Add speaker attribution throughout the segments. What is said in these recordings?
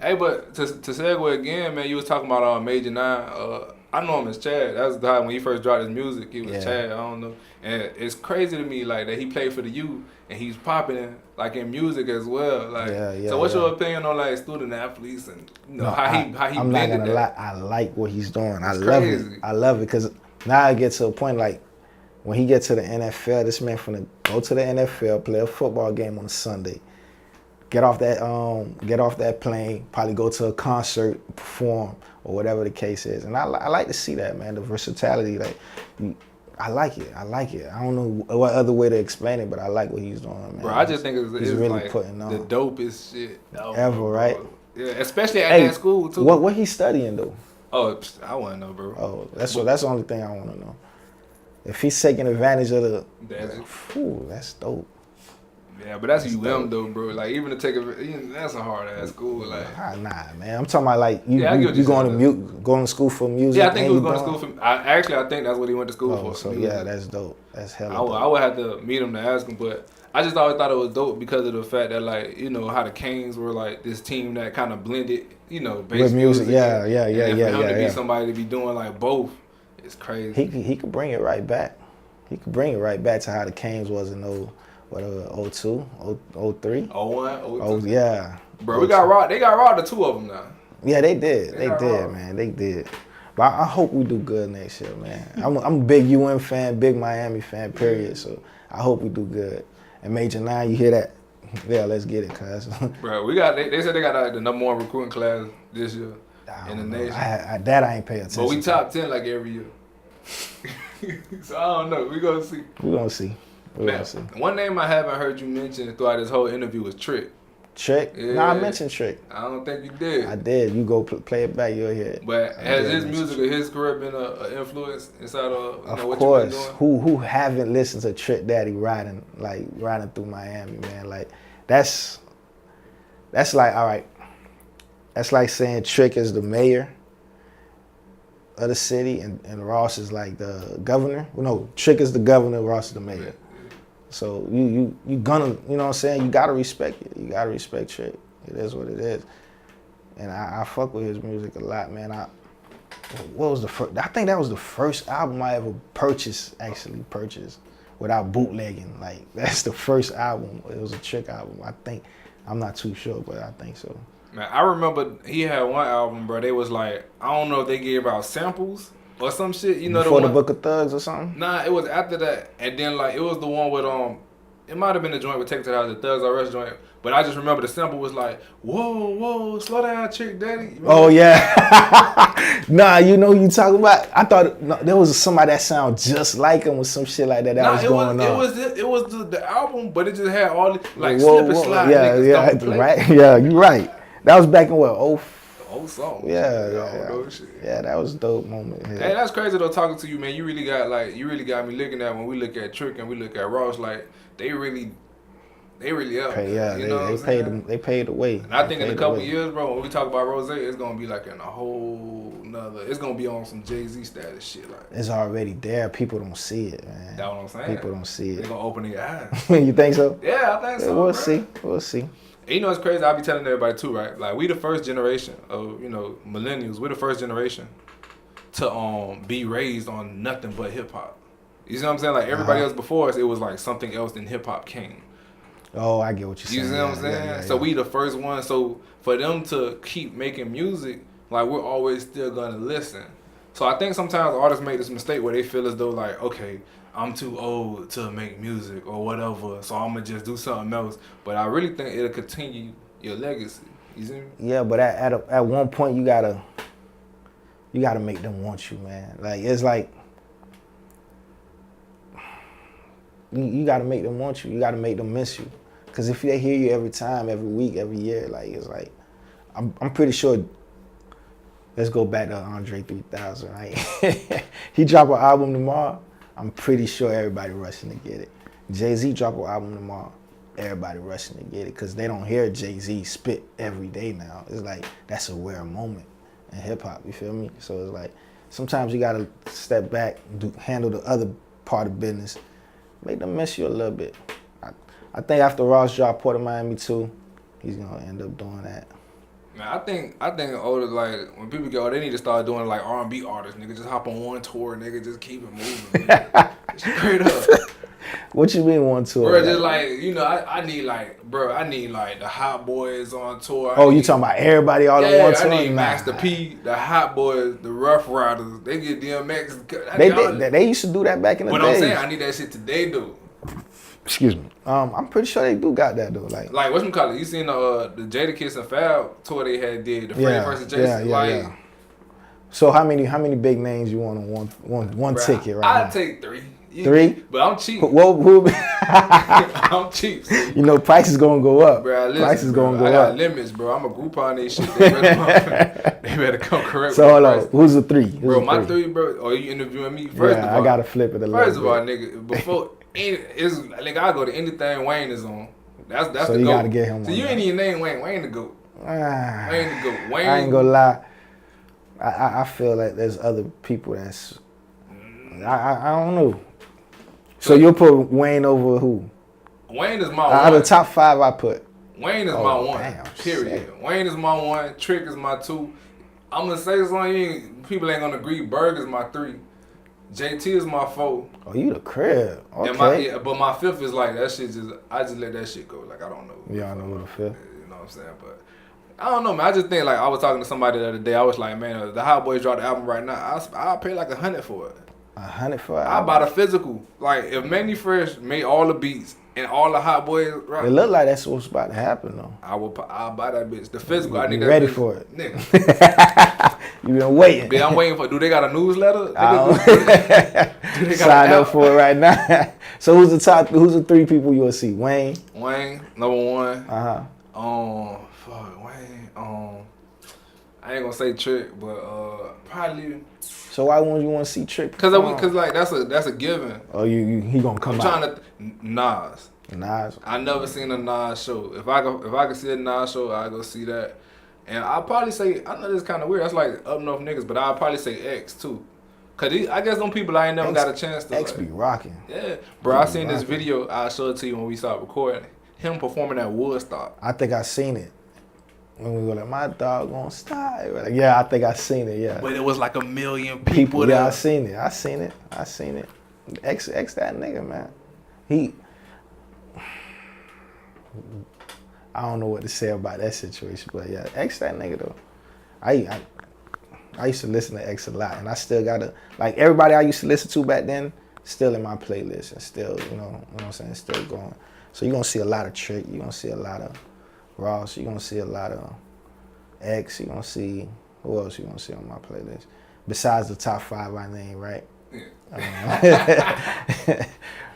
Speaker 1: Hey, but to segue again, man, you was talking about Major Nine. I know him as Chad. That was the time when he first dropped his music. He was Chad. I don't know, and it's crazy to me like that he played for the U and he's popping like in music as well. Like, so what's your opinion on like student athletes and how he
Speaker 2: I'm not gonna lie. I like what he's doing. I love it. I love it because now I get to a point like when he gets to the NFL, this man finna go to the NFL, play a football game on a Sunday. Get off that plane, probably go to a concert, perform, or whatever the case is. And I like to see that, man, the versatility. Like, I like it. I don't know what other way to explain it, but I like what he's doing, man.
Speaker 1: Bro, I just think it's really like putting on the dopest shit
Speaker 2: ever, right?
Speaker 1: Yeah, especially at that school too.
Speaker 2: What he studying though?
Speaker 1: Oh, I want to know, bro.
Speaker 2: Oh, that's the only thing I want to know. If he's taking advantage of that's dope.
Speaker 1: Yeah, but that's UM though, bro. Like even to take that's a hard ass school. Like
Speaker 2: nah, man. I'm talking about like you going to school for music.
Speaker 1: Yeah, I think he was going to school for. I think that's what he went to school for.
Speaker 2: So yeah, that's dope. That's hella dope.
Speaker 1: I would have to meet him to ask him, but I just always thought it was dope because of the fact that like how the Canes were like this team that kind of blended bass music.
Speaker 2: Yeah.
Speaker 1: And for him to be somebody to be doing like both, it's crazy.
Speaker 2: He could bring it right back. He could bring it right back to how the Canes was in 02, 03?
Speaker 1: 01, 02.
Speaker 2: Yeah.
Speaker 1: Bro, they got robbed the two of them now.
Speaker 2: Yeah, they did, man. They did. But I hope we do good next year, man. I'm a big UM fan, big Miami fan, period. So I hope we do good. And Major 9, you hear that? Yeah, let's get it, cuz.
Speaker 1: Bro, they said they got the number 1 recruiting class this year in the nation.
Speaker 2: I ain't pay attention.
Speaker 1: But we top 10 like every year. So I don't know. We gonna see.
Speaker 2: We gonna see.
Speaker 1: Man, one name I haven't heard you mention throughout this whole interview was Trick.
Speaker 2: Trick?
Speaker 1: Yeah.
Speaker 2: No, I mentioned Trick.
Speaker 1: I don't think you did.
Speaker 2: I did. You go play it back, you'll hear it.
Speaker 1: But has his music or his career been an influence inside of what
Speaker 2: course.
Speaker 1: You've been doing?
Speaker 2: Who haven't listened to Trick Daddy riding through Miami, man? Like that's like, all right. That's like saying Trick is the mayor of the city and Ross is like the governor. Well, no, Trick is the governor, Ross is the mayor. Yeah. So you gonna, you know what I'm saying? You gotta respect it. You gotta respect Trick. It is what it is. And I fuck with his music a lot, man. What was the first? I think that was the first album I ever purchased without bootlegging. Like that's the first album. It was a Trick album. I think. I'm not too sure, but I think so.
Speaker 1: Man, I remember he had one album, bro. They was like, I don't know if they gave out samples or some shit,
Speaker 2: Before the Book of Thugs or something?
Speaker 1: Nah, it was after that. And then like it was the one with it might have been the joint with Take It to the House, the Thugs R Us joint. But I just remember the sample was like, whoa, slow down, Trick Daddy.
Speaker 2: Oh yeah. Nah, you know who you talking about? I thought there was somebody that sound just like him with some shit like that was going on.
Speaker 1: It was the album, but it just had all the like slip and slide.
Speaker 2: Yeah, right. Yeah, you're right. That was back in what?
Speaker 1: Old song.
Speaker 2: Yeah, that was a dope moment. Yeah.
Speaker 1: Hey, that's crazy though. Talking to you, man, you really got me looking at when we look at Trick and we look at Ross, like they really up.
Speaker 2: They paid the way.
Speaker 1: And I think in a couple years, bro, when we talk about Rose, it's gonna be like in a whole nother. It's gonna be on some Jay-Z status shit. Like
Speaker 2: it's already there. People don't see it, man.
Speaker 1: That's what I'm saying.
Speaker 2: People don't see it.
Speaker 1: They gonna open their eyes.
Speaker 2: You think so?
Speaker 1: Yeah, I think so.
Speaker 2: We'll see.
Speaker 1: And you know it's crazy. I be telling everybody too, right? Like we the first generation of millennials. We're the first generation to be raised on nothing but hip hop. You see what I'm saying? Like everybody else before us, it was like something else than hip hop came.
Speaker 2: Oh, I get what you're saying.
Speaker 1: You see what I'm saying? Yeah. So we the first one. So for them to keep making music, like we're always still gonna listen. So I think sometimes artists make this mistake where they feel as though like, okay, I'm too old to make music or whatever, so I'm gonna just do something else. But I really think it'll continue your legacy. You see me?
Speaker 2: Yeah, but at one point you gotta make them want you, man. Like it's like you gotta make them want you. You gotta make them miss you. Cause if they hear you every time, every week, every year, like it's like I'm pretty sure. Let's go back to Andre 3000, right? He drop an album tomorrow. I'm pretty sure everybody rushing to get it. Jay-Z drop an album tomorrow. Everybody rushing to get it because they don't hear Jay-Z spit every day now. It's like that's a rare moment in hip hop. You feel me? So it's like sometimes you gotta step back, handle the other part of business, make them miss you a little bit. I think after Ross dropped Port of Miami 2, he's gonna end up doing that.
Speaker 1: Man, I think older, like when people get older, they need to start doing like R&B artists. Nigga, just hop on one tour. Nigga, just keep it moving. Nigga. Straight up.
Speaker 2: What you mean one tour?
Speaker 1: Bro, just like, you know, I need like, bro, I need like the Hot Boys on tour.
Speaker 2: Oh, you talking about everybody all on one tour?
Speaker 1: I need Master P, the Hot Boys, the Rough Riders. They get DMX.
Speaker 2: They used to do that back in the day.
Speaker 1: But I'm saying, I need that shit today, though.
Speaker 2: Excuse me. I'm pretty sure they do got that though. Like
Speaker 1: what's them call it? You seen the Jadakiss and Fab tour they had did the Freddie versus Jason?
Speaker 2: Yeah. So how many big names you want on one ticket right now?
Speaker 1: I'd take 3.
Speaker 2: 3?
Speaker 1: But I'm cheap.
Speaker 2: Who?
Speaker 1: I'm cheap.
Speaker 2: You know, price is gonna go up.
Speaker 1: Bro,
Speaker 2: price is gonna go up.
Speaker 1: I got limits, bro. I'm a group on they shit. They better come correct.
Speaker 2: So hold on. Who's the 3?
Speaker 1: Bro, my 3, bro. Are you interviewing me? First of all,
Speaker 2: I gotta flip it a little.
Speaker 1: First of all, nigga, before I go to anything Wayne is on. That's
Speaker 2: so
Speaker 1: the
Speaker 2: you
Speaker 1: GOAT.
Speaker 2: gotta get him.
Speaker 1: So you ain't even name Wayne. Wayne the GOAT. Wayne the GOAT. Wayne.
Speaker 2: I ain't gonna lie. I feel like there's other people that's. I don't know. So you'll put Wayne over who?
Speaker 1: Wayne is my one.
Speaker 2: Out of the top 5 I put.
Speaker 1: Wayne is my one. Damn, period. Sick. Wayne is my 1. Trick is my 2. I'm gonna say something. People ain't gonna agree. Berg is my 3. JT is my 4.
Speaker 2: Oh, you the crib. Okay.
Speaker 1: But my 5th is like that shit. I just let that shit go. Like I don't know.
Speaker 2: Yeah, I know what the 5th.
Speaker 1: You know what I'm saying? But I don't know, man. I just think like I was talking to somebody the other day. I was like, man, the Hot Boys dropped the album right now. I'll pay like $100 for it.
Speaker 2: $100 for it?
Speaker 1: I buy the physical. Like if Manny Fresh made all the beats and all the Hot Boys, right?
Speaker 2: It look like that's what's about to happen though.
Speaker 1: I'll buy that bitch. The physical. I need
Speaker 2: that.
Speaker 1: Ready
Speaker 2: bitch. For it,
Speaker 1: nigga.
Speaker 2: You been waiting.
Speaker 1: Yeah, I'm waiting for. Do they got a newsletter?
Speaker 2: Do they sign up for it right now? So who's the 3 people you will see? Wayne,
Speaker 1: number 1.
Speaker 2: Fuck
Speaker 1: Wayne. I ain't gonna say Trick, but probably.
Speaker 2: So why wouldn't you want to see Trick?
Speaker 1: Cause like that's a given.
Speaker 2: Oh, he gonna come out.
Speaker 1: I'm trying to Nas. I never seen a Nas show. If I could see a Nas show, I go see that. And I'll probably say, I know this is kind of weird. That's like up north niggas, but I'll probably say X too. Cause I guess them people I ain't never got a chance to.
Speaker 2: X be rocking.
Speaker 1: Yeah, bro. I seen this video. I'll show it to you when we start recording. Him performing at Woodstock.
Speaker 2: I think I seen it. When we go like, my dog gonna style. Like, yeah, I think I seen it, yeah.
Speaker 1: But it was like 1 million people
Speaker 2: there. Yeah, I seen it. X that nigga, man. I don't know what to say about that situation, but yeah, X that nigga though. I used to listen to X a lot, and I still gotta, like everybody I used to listen to back then, still in my playlist, and still, you know what I'm saying, still going. So you're gonna see a lot of Trick, you're gonna see a lot of Ross, you're gonna see a lot of X, you're gonna see, who else you gonna see on my playlist? Besides the top 5 I named, right?
Speaker 1: Yeah.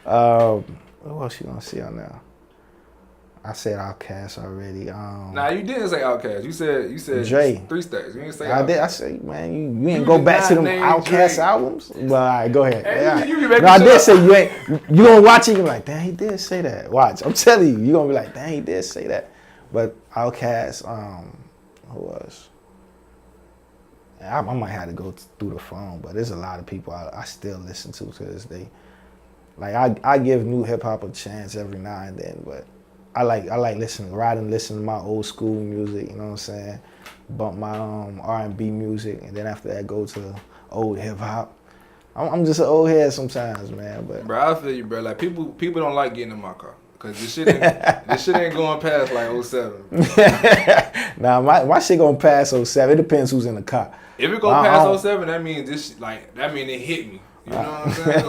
Speaker 2: Who else you gonna see on there? I said Outkast already.
Speaker 1: Nah, you didn't say Outkast. You said
Speaker 2: Dre.
Speaker 1: 3 Stacks. You didn't say
Speaker 2: I
Speaker 1: Outkast.
Speaker 2: did. I said, man, you ain't go back to them Outkast albums. Well, all right, go ahead.
Speaker 1: Hey,
Speaker 2: yeah.
Speaker 1: you
Speaker 2: no, I did say you ain't. You gonna watch it? You're like, damn, he did say that. Watch, I'm telling you, gonna be like, damn, he did say that. But Outkast, who else? I might have to go through the phone, but there's a lot of people I still listen to this day. Like I give new hip hop a chance every now and then, but I like listen to my old school music, you know what I'm saying? Bump my R&B music, and then after that go to old hip hop. I'm just an old head sometimes, man. But
Speaker 1: bro, I feel you, bro. Like people don't like getting in my car because this shit ain't going past like 07.
Speaker 2: Nah, my shit gonna pass 07. It depends who's in the car.
Speaker 1: If it go past 07, that means it hit me. You know what I'm saying?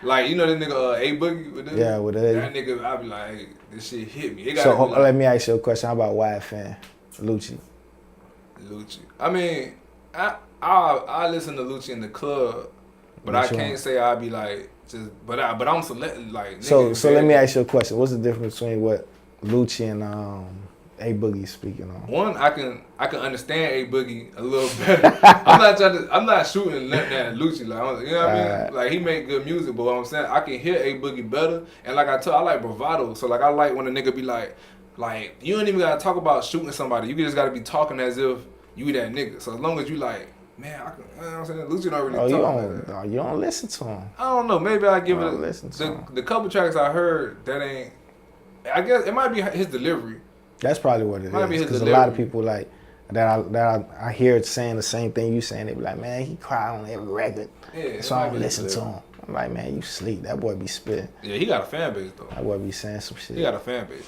Speaker 1: Like you know the nigga A Boogie with this?
Speaker 2: Yeah, with
Speaker 1: that nigga, I be like, hey, this shit hit me.
Speaker 2: So let me ask you a question. How about Wide Fan, Lucci?
Speaker 1: I mean, I listen to Lucci in the club, but I can't say I be like just. But I'm selecting like.
Speaker 2: So let me ask you a question. What's the difference between what Lucci and A Boogie speaking on?
Speaker 1: One, I can understand A Boogie a little better. I'm not shooting that Lucci, like, you know what I mean? Like he make good music, but what I'm saying, I can hear A Boogie better. And like I like bravado, so like I like when a nigga be like you don't even gotta talk about shooting somebody. You just gotta be talking as if you that nigga. So as long as you like, man, you know what I'm saying? Lucci don't really talk.
Speaker 2: You don't listen to him.
Speaker 1: I don't know. Maybe I give it the couple tracks I heard that ain't. I guess it might be his delivery.
Speaker 2: That's probably what it is. Because a lot of people like I hear it saying the same thing you saying. They be like, man, he cry on every record.
Speaker 1: Yeah,
Speaker 2: so I don't listen to him. I'm like, man, you sleep. That boy be spitting.
Speaker 1: Yeah, he got a fan base though.
Speaker 2: That boy be saying some shit.
Speaker 1: He got a fan base.